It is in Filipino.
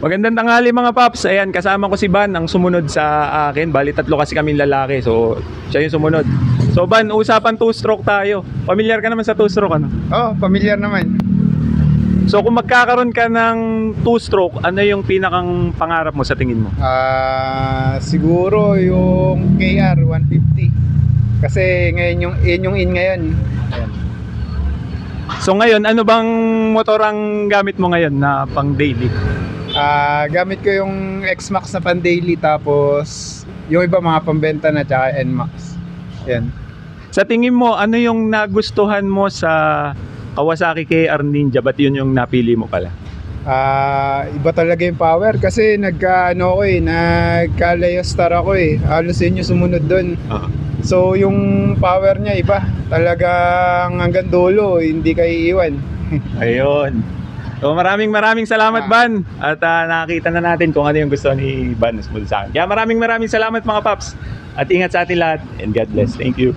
Magandang tanghali mga paps. Ayan, kasama ko si Ban ang sumunod sa akin. Bali tatlo kasi kaming lalaki. So, siya yung sumunod. So, Ban, usapan two-stroke tayo. Familiar ka naman sa two-stroke, ano? Oh, familiar naman. So, kung magkakaroon ka ng two-stroke, ano yung pinakang pangarap mo sa tingin mo? Siguro yung KR 150. Kasi ngayon yung in ngayon. Ayan. So, ngayon, ano bang motor ang gamit mo ngayon na pang daily? Gamit ko yung X-Max na pan daily, tapos yung iba mga pambenta na, tsaka N-Max. Yan. Sa tingin mo, ano yung nagustuhan mo sa Kawasaki KR Ninja? Ba't yun yung napili mo pala? Iba talaga yung power kasi nagka-Layostar ako eh. Halos yun yung sumunod doon. So yung power niya iba. Talagang hanggang dulo, hindi ka iiwan. Ayun. So maraming salamat Ban. At nakita na natin kung ano yung gusto ni Ban sa akin. Kaya maraming salamat mga paps. At ingat sa atin lahat and God bless. Thank you.